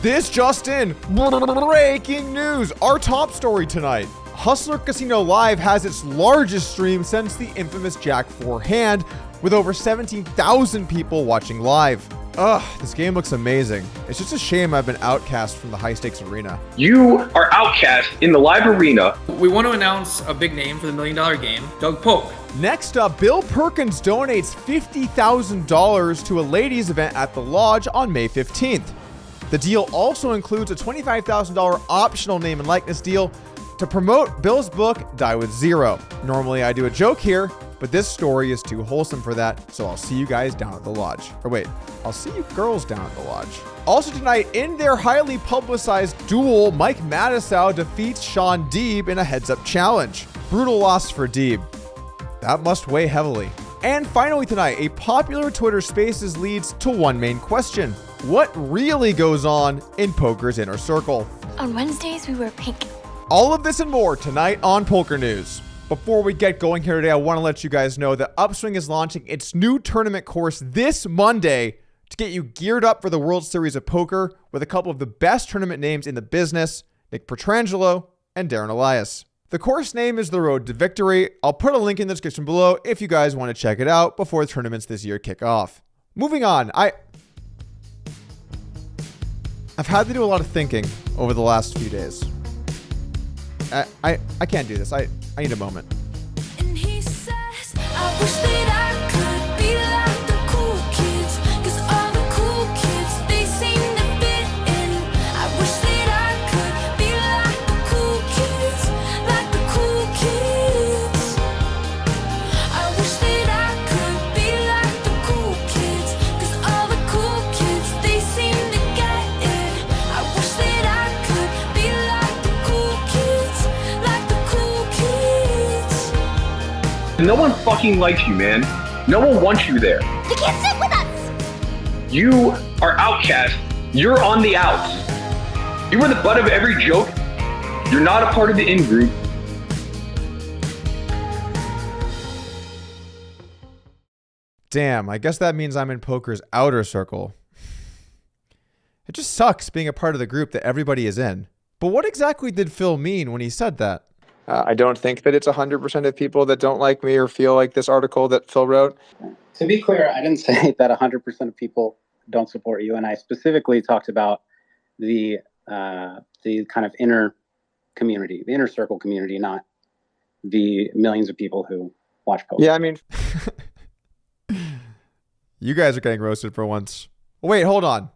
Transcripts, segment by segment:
This just in, breaking news, our top story tonight. Hustler Casino Live has its largest stream since the infamous Jack 4 hand, with over 17,000 people watching live. Ugh, this game looks amazing. It's just a shame I've been outcast from the high stakes arena. You are outcast in the live arena. We want to announce a big name for the $1 million game, Doug Polk. Next up, Bill Perkins donates $50,000 to a ladies event at the Lodge on May 15th. The deal also includes a $25,000 optional name and likeness deal to promote Bill's book, Die With Zero. Normally I do a joke here, but this story is too wholesome for that, so I'll see you guys down at the Lodge. Or wait, I'll see you girls down at the Lodge. Also tonight, in their highly publicized duel, Mike Matisow defeats Sean Deeb in a heads-up challenge. Brutal loss for Deeb. That must weigh heavily. And finally tonight, a popular Twitter Spaces leads to one main question. What really goes on in poker's inner circle? On Wednesdays, we wear pink. All of this and more tonight on Poker News. Before we get going here today, I want to let you guys know that Upswing is launching its new tournament course this Monday to get you geared up for the World Series of Poker with a couple of the best tournament names in the business, Nick Petrangelo and Darren Elias. The course name is The Road to Victory. I'll put a link in the description below if you guys want to check it out before the tournaments this year kick off. Moving on, I've had to do a lot of thinking over the last few days. I can't do this. I need a moment. And he says, I wish that I could be like the cool kids, 'cause all the cool kids, they seem to fit in. I wish that I could be like the cool kids, like the cool kids. I wish that I could be like the cool kids, 'cause all the cool kids, they seem to get it. I wish that I could be like the cool kids, like the cool kids. No one fucking likes you, man. No one wants you there. They can't sit with us! You are outcast. You're on the outs. You were the butt of every joke. You're not a part of the in-group. Damn, I guess that means I'm in poker's outer circle. It just sucks being a part of the group that everybody is in. But what exactly did Phil mean when he said that? I don't think that it's 100% of people that don't like me or feel like this article that Phil wrote. To be clear, I didn't say that 100% of people don't support you, and I specifically talked about the kind of inner community, the inner circle community, not the millions of people who watch poker. Yeah, I mean, you guys are getting roasted for once. Wait, hold on.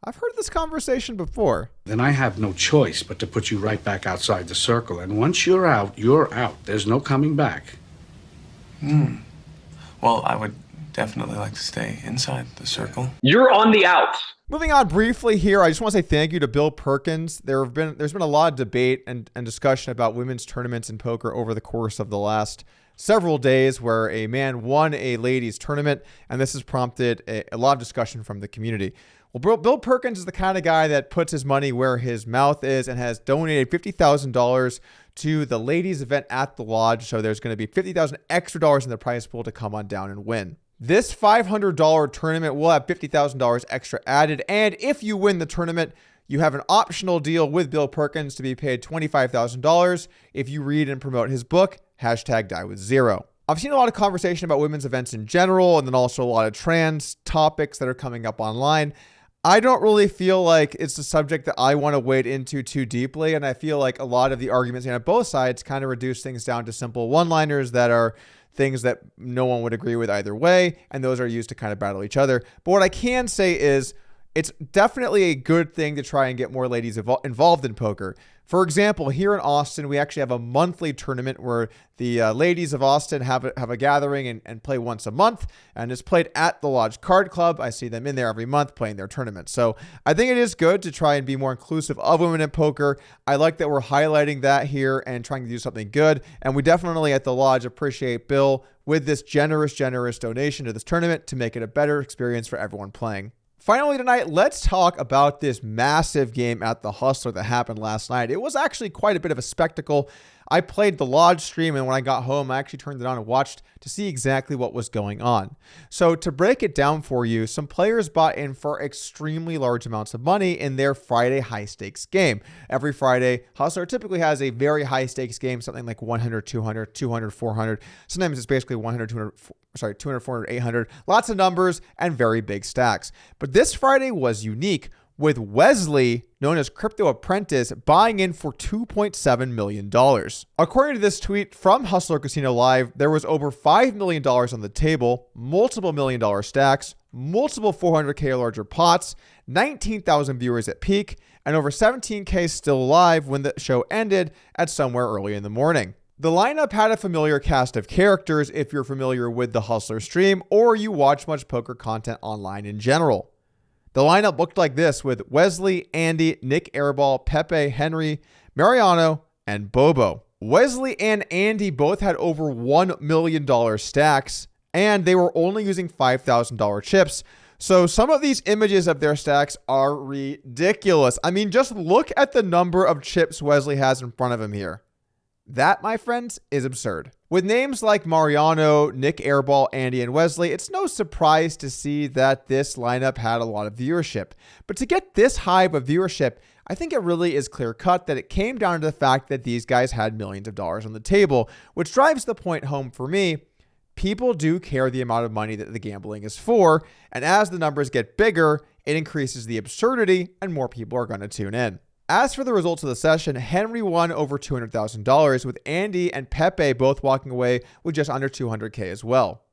I've heard this conversation before. Then I have no choice but to put you right back outside the circle. And once you're out, you're out. There's no coming back. Well, I would definitely like to stay inside the circle. You're on the outs. Moving on briefly here, I just want to say thank you to Bill Perkins. There's been a lot of debate and discussion about women's tournaments in poker over the course of the last several days, where a man won a ladies tournament, and this has prompted a lot of discussion from the community. Well, Bill Perkins is the kind of guy that puts his money where his mouth is and has donated $50,000 to the ladies event at the Lodge. So there's going to be $50,000 extra dollars in the prize pool to come on down and win. This $500 tournament will have $50,000 extra added. And if you win the tournament, you have an optional deal with Bill Perkins to be paid $25,000 if you read and promote his book, #DieWithZero. I've seen a lot of conversation about women's events in general, and then also a lot of trans topics that are coming up online. I don't really feel like it's a subject that I want to wade into too deeply, and I feel like a lot of the arguments on both sides kind of reduce things down to simple one-liners that are things that no one would agree with either way, and those are used to kind of battle each other. But what I can say is it's definitely a good thing to try and get more ladies involved in poker. For example, here in Austin, we actually have a monthly tournament where the ladies of Austin have a gathering and play once a month, and it's played at the Lodge Card Club. I see them in there every month playing their tournament. So I think it is good to try and be more inclusive of women in poker. I like that we're highlighting that here and trying to do something good. And we definitely at the Lodge appreciate Bill with this generous donation to this tournament to make it a better experience for everyone playing. Finally tonight, let's talk about this massive game at the Hustler that happened last night. It was actually quite a bit of a spectacle. I played the Lodge stream, and when I got home, I actually turned it on and watched to see exactly what was going on. So to break it down for you, some players bought in for extremely large amounts of money in their Friday high stakes game. Every Friday, Hustler typically has a very high stakes game, something like 100, 200, 200, 400. Sometimes it's basically 100, 200, 400, 800. Lots of numbers and very big stacks. But this Friday was unique, with Wesley, known as Crypto Apprentice, buying in for $2.7 million. According to this tweet from Hustler Casino Live, there was over $5 million on the table, multiple $1 million stacks, multiple 400K or larger pots, 19,000 viewers at peak, and over 17K still live when the show ended at somewhere early in the morning. The lineup had a familiar cast of characters if you're familiar with the Hustler stream or you watch much poker content online in general. The lineup looked like this with Wesley, Andy, Nick Airball, Pepe, Henry, Mariano, and Bobo. Wesley and Andy both had over $1 million stacks, and they were only using $5,000 chips. So some of these images of their stacks are ridiculous. I mean, just look at the number of chips Wesley has in front of him here. That, my friends, is absurd. With names like Mariano, Nick Airball, Andy, and Wesley, it's no surprise to see that this lineup had a lot of viewership. But to get this high of a viewership, I think it really is clear cut that it came down to the fact that these guys had millions of dollars on the table, which drives the point home for me. People do care the amount of money that the gambling is for, and as the numbers get bigger, it increases the absurdity and more people are going to tune in. As for the results of the session, Henry won over $200,000, with Andy and Pepe both walking away with just under $200K as well.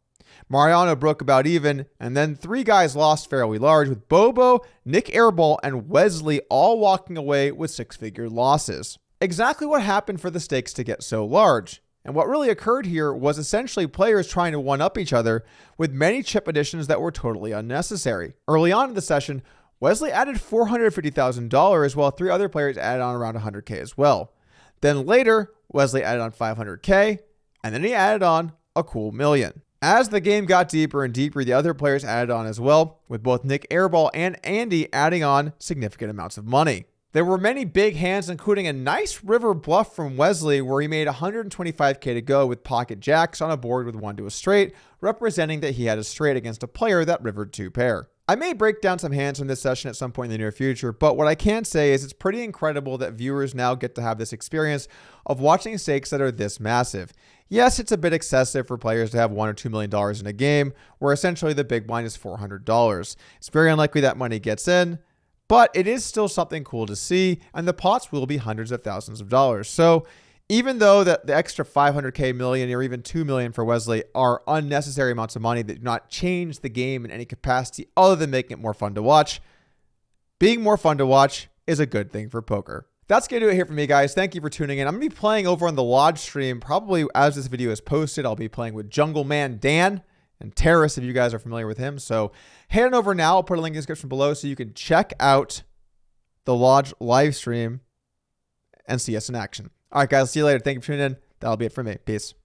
Mariano broke about even, and then three guys lost fairly large, with Bobo, Nick Airball, and Wesley all walking away with six-figure losses. Exactly what happened for the stakes to get so large? And what really occurred here was essentially players trying to one-up each other with many chip additions that were totally unnecessary. Early on in the session, Wesley added $450,000 while three other players added on around $100K as well. Then later, Wesley added on $500K, and then he added on a cool $1 million. As the game got deeper and deeper, the other players added on as well, with both Nick Airball and Andy adding on significant amounts of money. There were many big hands, including a nice river bluff from Wesley where he made $125K to go with pocket jacks on a board with one to a straight, representing that he had a straight against a player that rivered two pair. I may break down some hands from this session at some point in the near future, but what I can say is it's pretty incredible that viewers now get to have this experience of watching stakes that are this massive. Yes, it's a bit excessive for players to have $1 or $2 million in a game, where essentially the big blind is $400. It's very unlikely that money gets in, but it is still something cool to see, and the pots will be hundreds of thousands of dollars. So even though the extra $500K million or even $2 million for Wesley are unnecessary amounts of money that do not change the game in any capacity other than making it more fun to watch, being more fun to watch is a good thing for poker. That's going to do it here for me, guys. Thank you for tuning in. I'm going to be playing over on the Lodge stream probably as this video is posted. I'll be playing with Jungle Man Dan and Terrace if you guys are familiar with him. So head on over now. I'll put a link in the description below so you can check out the Lodge live stream and see us in action. All right, guys, see you later. Thank you for tuning in. That'll be it for me. Peace.